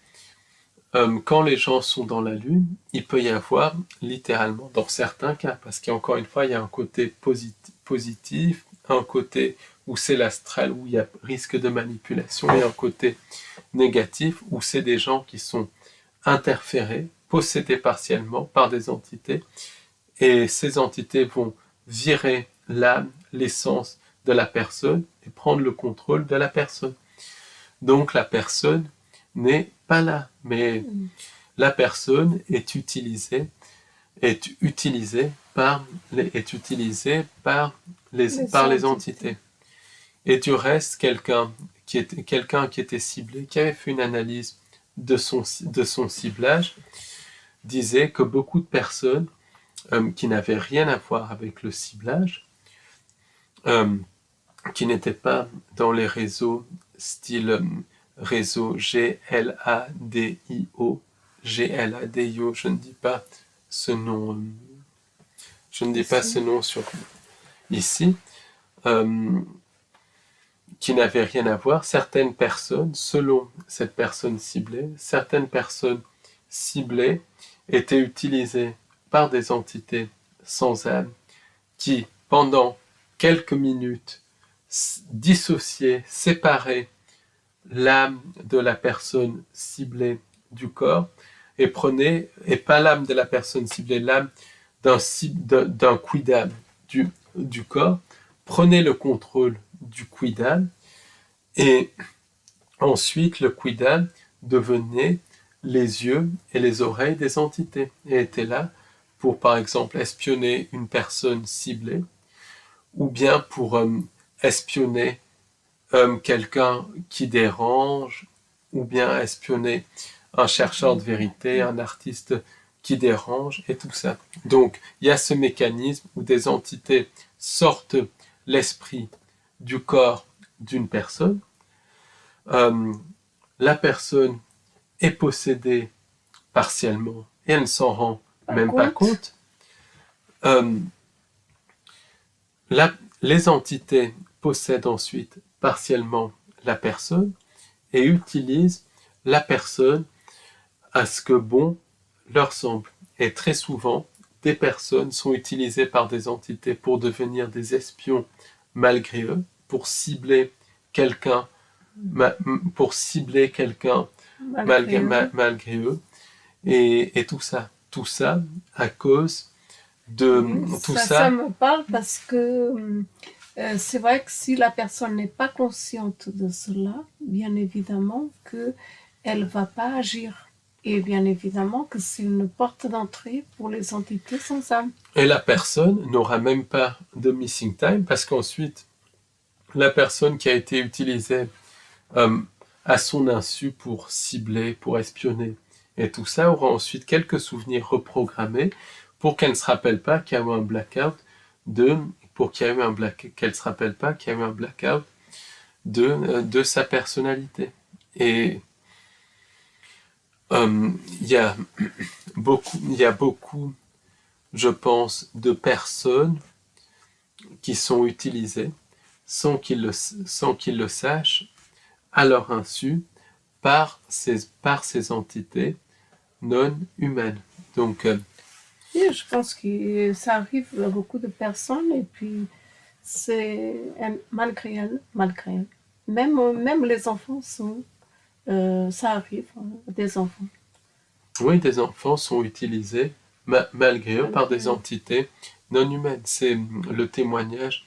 Quand les gens sont dans la lune, il peut y avoir littéralement, dans certains cas, parce qu'encore une fois, il y a un côté positif, un côté où c'est l'astral, où il y a risque de manipulation, et un côté négatif, où c'est des gens qui sont interférés, possédés partiellement par des entités, et ces entités vont virer l'âme, l'essence de la personne, et prendre le contrôle de la personne. Donc la personne n'est pas là, mais la personne est utilisée par les entités. Et du reste, quelqu'un qui était ciblé, qui avait fait une analyse de son ciblage, disait que beaucoup de personnes qui n'avaient rien à voir avec le ciblage, qui n'étaient pas dans les réseaux style réseau GLADIO, GLADIO, je ne dis pas ce nom, sur ici, qui n'avaient rien à voir. Certaines personnes, selon cette personne ciblée, certaines personnes ciblées étaient utilisées par des entités sans âme qui, pendant quelques minutes, dissociaient, séparaient l'âme de la personne ciblée du corps et pas l'âme de la personne ciblée, l'âme d'un quidam du corps, prenait le contrôle du quidam et ensuite le quidam devenait les yeux et les oreilles des entités et était là pour par exemple espionner une personne ciblée ou bien pour espionner quelqu'un qui dérange, ou bien espionner un chercheur de vérité, un artiste qui dérange, et tout ça. Donc, il y a ce mécanisme où des entités sortent l'esprit du corps d'une personne. La personne est possédée partiellement, et elle ne s'en rend même pas compte. Les entités possèdent ensuite partiellement la personne et utilisent la personne à ce que bon leur semble. Et très souvent, des personnes sont utilisées par des entités pour devenir des espions malgré eux, pour cibler quelqu'un malgré eux. Et tout ça à cause de tout ça. Ça me parle parce que c'est vrai que si la personne n'est pas consciente de cela, bien évidemment qu'elle ne va pas agir. Et bien évidemment que c'est une porte d'entrée pour les entités sans âme. Et la personne n'aura même pas de missing time parce qu'ensuite, la personne qui a été utilisée à son insu pour cibler, pour espionner et tout ça aura ensuite quelques souvenirs reprogrammés pour qu'elle ne se rappelle pas qu'il y a eu un blackout qu'elle se rappelle pas qu'il y a eu un blackout de sa personnalité. Et il y a beaucoup, je pense, de personnes qui sont utilisées sans qu'ils le sachent à leur insu par ces entités non humaines. Donc, oui, je pense que ça arrive à beaucoup de personnes et puis c'est malgré elles. Même les enfants sont... ça arrive, des enfants. Oui, des enfants sont utilisés malgré eux par des entités non humaine. C'est le témoignage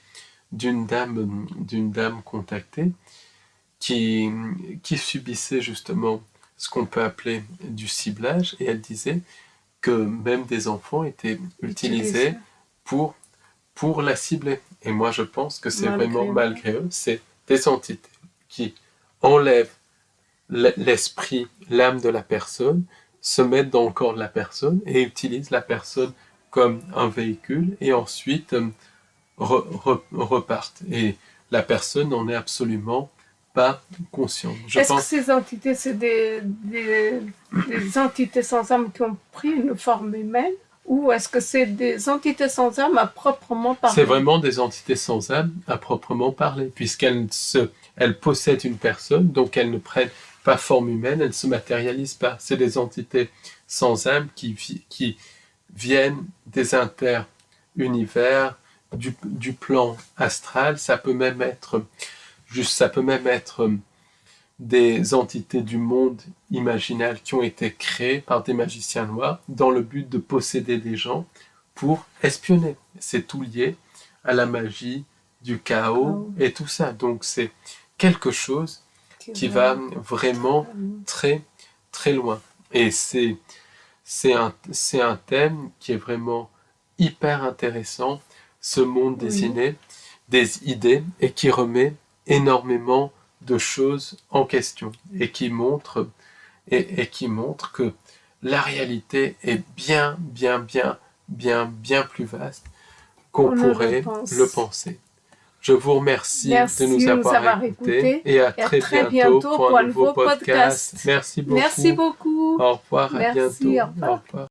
d'une dame contactée qui subissait justement ce qu'on peut appeler du ciblage, et elle disait que même des enfants étaient utilisés pour la cibler. Et moi, je pense que c'est vraiment malgré eux, c'est des entités qui enlèvent l'esprit, l'âme de la personne, se mettent dans le corps de la personne et utilisent la personne comme un véhicule et ensuite repartent. Et la personne n'en est absolument pas consciente. Est-ce que ces entités, c'est des entités sans âme qui ont pris une forme humaine, ou est-ce que c'est des entités sans âme à proprement parler? C'est vraiment des entités sans âme à proprement parler, puisqu'elles possèdent une personne, donc elles ne prennent pas forme humaine, elles ne se matérialisent pas. C'est des entités sans âme qui viennent des inter-univers, du plan astral. Ça peut même être des entités du monde imaginal qui ont été créées par des magiciens noirs dans le but de posséder des gens pour espionner. C'est tout lié à la magie du chaos et tout ça. Donc c'est quelque chose qui va vraiment très très loin. Et c'est un thème qui est vraiment hyper intéressant, ce monde des idées, et qui remet énormément de choses en question et qui montre que la réalité est bien plus vaste qu'on pourrait le penser. Je vous remercie de nous avoir écoutés et à très bientôt pour un nouveau podcast. Merci beaucoup. Merci beaucoup. Au revoir, à bientôt. Au revoir. Au revoir.